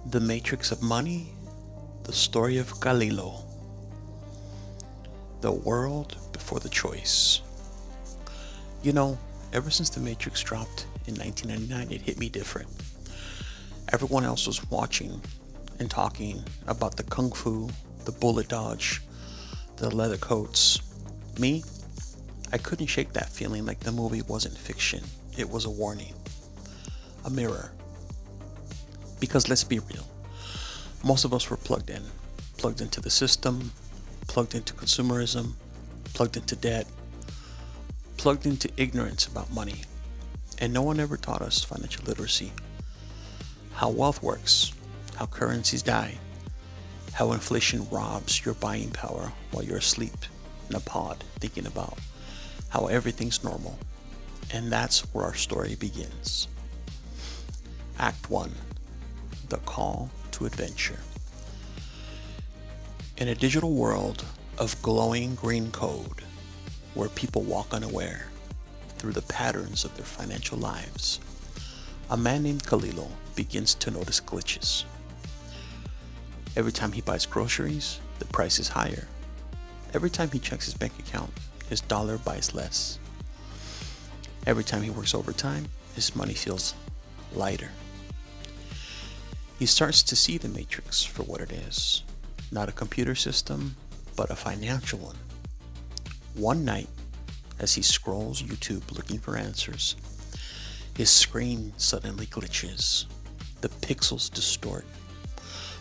The Matrix of Money, the story of Kaliilo, the world before the choice. You know, ever since The Matrix dropped in 1999, it hit me different. Everyone else was watching and talking about the kung fu, the bullet dodge, the leather coats. Me, I couldn't shake that feeling like the movie wasn't fiction. It was a warning, a mirror. Because let's be real, most of us were plugged into the system, plugged into consumerism, plugged into debt, plugged into ignorance about money. And no one ever taught us financial literacy, how wealth works, how currencies die, how inflation robs your buying power while you're asleep in a pod thinking about how everything's normal. And that's where our story begins. Act 1. The Call to Adventure. In a digital world of glowing green code, where people walk unaware through the patterns of their financial lives, a man named Kaliilo begins to notice glitches. Every time he buys groceries, the price is higher. Every time he checks his bank account, his dollar buys less. Every time he works overtime, his money feels lighter. He starts to see the Matrix for what it is. Not a computer system, but a financial one. One night, as he scrolls YouTube looking for answers, his screen suddenly glitches. The pixels distort.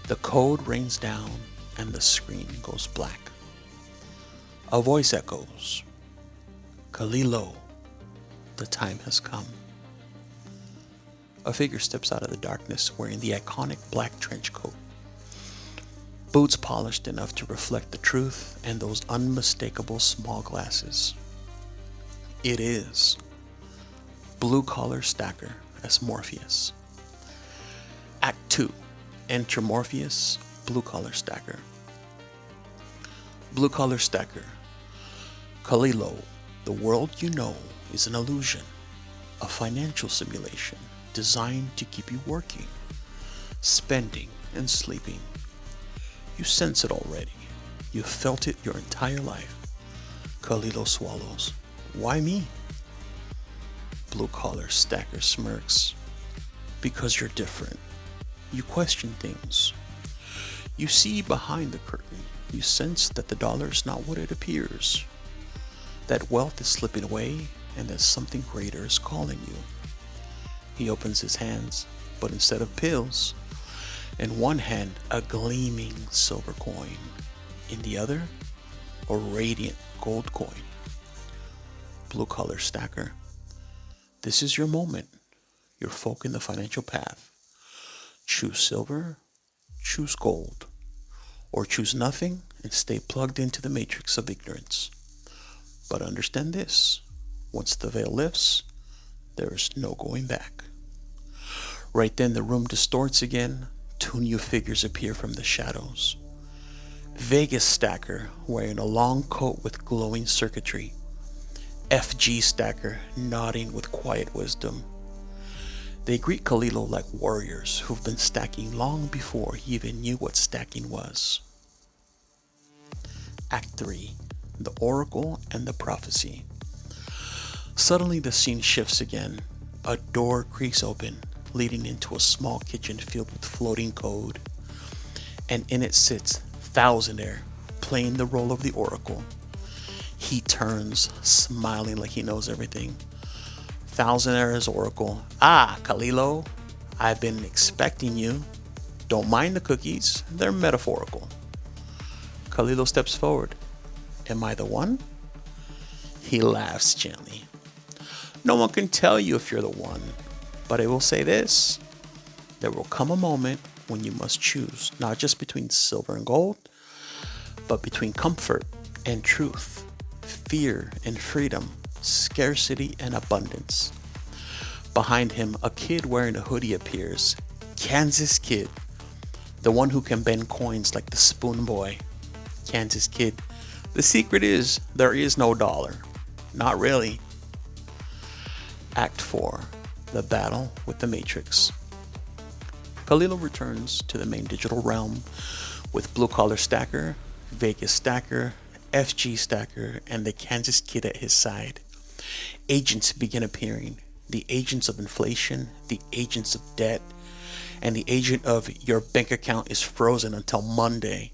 The code rains down and the screen goes black. A voice echoes, "Kaliilo, the time has come." A figure steps out of the darkness wearing the iconic black trench coat. Boots polished enough to reflect the truth and those unmistakable small glasses. It is Blue Collar Stacker as Morpheus. Act 2. Enter Morpheus, Blue Collar Stacker. Blue Collar Stacker. Kaliilo, the world you know is an illusion, a financial simulation designed to keep you working, spending, and sleeping. You sense it already. You've felt it your entire life. Kaliilo swallows. Why me? Blue Collar Stacker smirks. Because you're different. You question things. You see behind the curtain. You sense that the dollar is not what it appears. That wealth is slipping away and that something greater is calling you. He opens his hands, but instead of pills, in one hand a gleaming silver coin, in the other a radiant gold coin. Blue Collar Stacker, this is your moment, your folk in the financial path. Choose silver, choose gold, or choose nothing and stay plugged into the matrix of ignorance. But understand this, once the veil lifts, there is no going back. Right then the room distorts again. Two new figures appear from the shadows. Vegas Stacker wearing a long coat with glowing circuitry. FG Stacker nodding with quiet wisdom. They greet Kaliilo like warriors who've been stacking long before he even knew what stacking was. Act 3. The Oracle and the Prophecy. Suddenly the scene shifts again. A door creaks open, leading into a small kitchen filled with floating code. And in it sits Thousandaire, playing the role of the Oracle. He turns, smiling like he knows everything. Thousandaire is Oracle. "Ah, Kaliilo, I've been expecting you. Don't mind the cookies, they're metaphorical." Kaliilo steps forward. "Am I the one?" He laughs gently. "No one can tell you if you're the one, but I will say this. There will come a moment when you must choose not just between silver and gold, but between comfort and truth, fear and freedom, scarcity and abundance." Behind him, a kid wearing a hoodie appears. Kansas Kid, the one who can bend coins like the Spoon Boy. Kansas Kid, the secret is there is no dollar. Not really. Act 4. The Battle with the Matrix. Kaliilo returns to the main digital realm with Blue Collar Stacker, Vegas Stacker, FG Stacker, and the Kansas Kid at his side. Agents begin appearing. The agents of inflation, the agents of debt, and the agent of your bank account is frozen until Monday.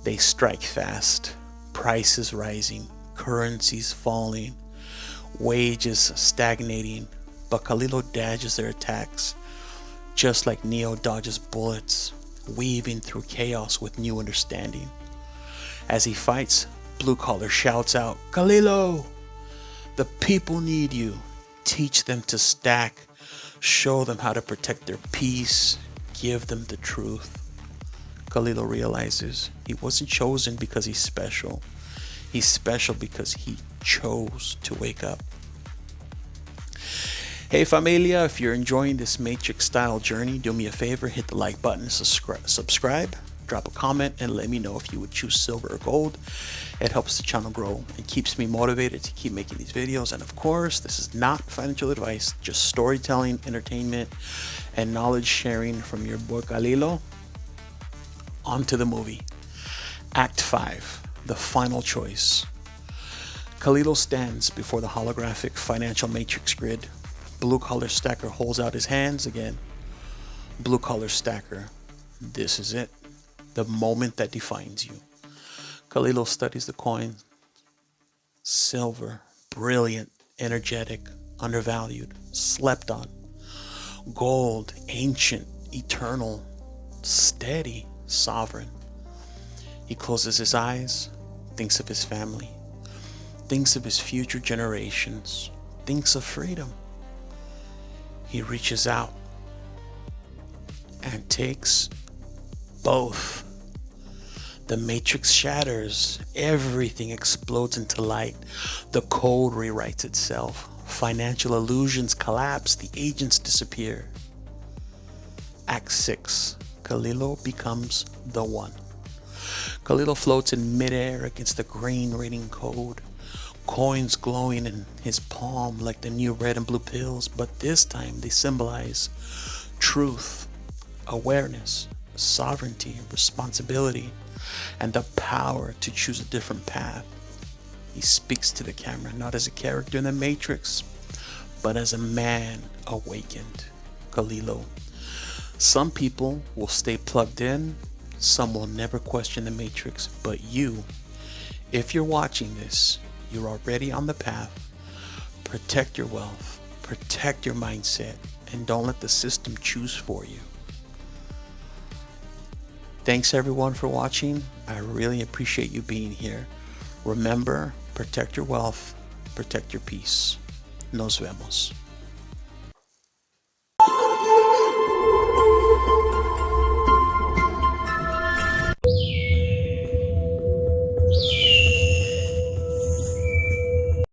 They strike fast. Prices rising, currencies falling, wages stagnating, but Kaliilo dodges their attacks, just like Neo dodges bullets, weaving through chaos with new understanding. As he fights, Blue Collar shouts out, "Kaliilo! The people need you. Teach them to stack. Show them how to protect their peace. Give them the truth." Kaliilo realizes he wasn't chosen because he's special. He's special because he chose to wake up. Hey familia, if you're enjoying this Matrix style journey, do me a favor, hit the like button, subscribe, drop a comment, and let me know if you would choose silver or gold. It helps the channel grow and keeps me motivated to keep making these videos. And of course, this is not financial advice, just storytelling, entertainment, and knowledge sharing from your boy Kaliilo. On to the movie. Act 5, the final choice. Kaliilo stands before the holographic financial matrix grid. Blue Collar Stacker holds out his hands again. Blue Collar Stacker, this is it. The moment that defines you. Kaliilo studies the coin. Silver, brilliant, energetic, undervalued, slept on. Gold, ancient, eternal, steady, sovereign. He closes his eyes, thinks of his family, thinks of his future generations, thinks of freedom. He reaches out and takes both. The matrix shatters. Everything explodes into light. The code rewrites itself. Financial illusions collapse. The agents disappear. Act 6. Kaliilo becomes the one. Kaliilo floats in midair against the green rating code. Coins glowing in his palm like the new red and blue pills, but this time they symbolize truth, awareness, sovereignty, responsibility, and the power to choose a different path. He speaks to the camera not as a character in the Matrix, but as a man awakened. Kaliilo. Some people will stay plugged in, some will never question the Matrix, but you, if you're watching this, you're already on the path. Protect your wealth, protect your mindset, and don't let the system choose for you. Thanks everyone for watching. I really appreciate you being here. Remember, protect your wealth, protect your peace. Nos vemos.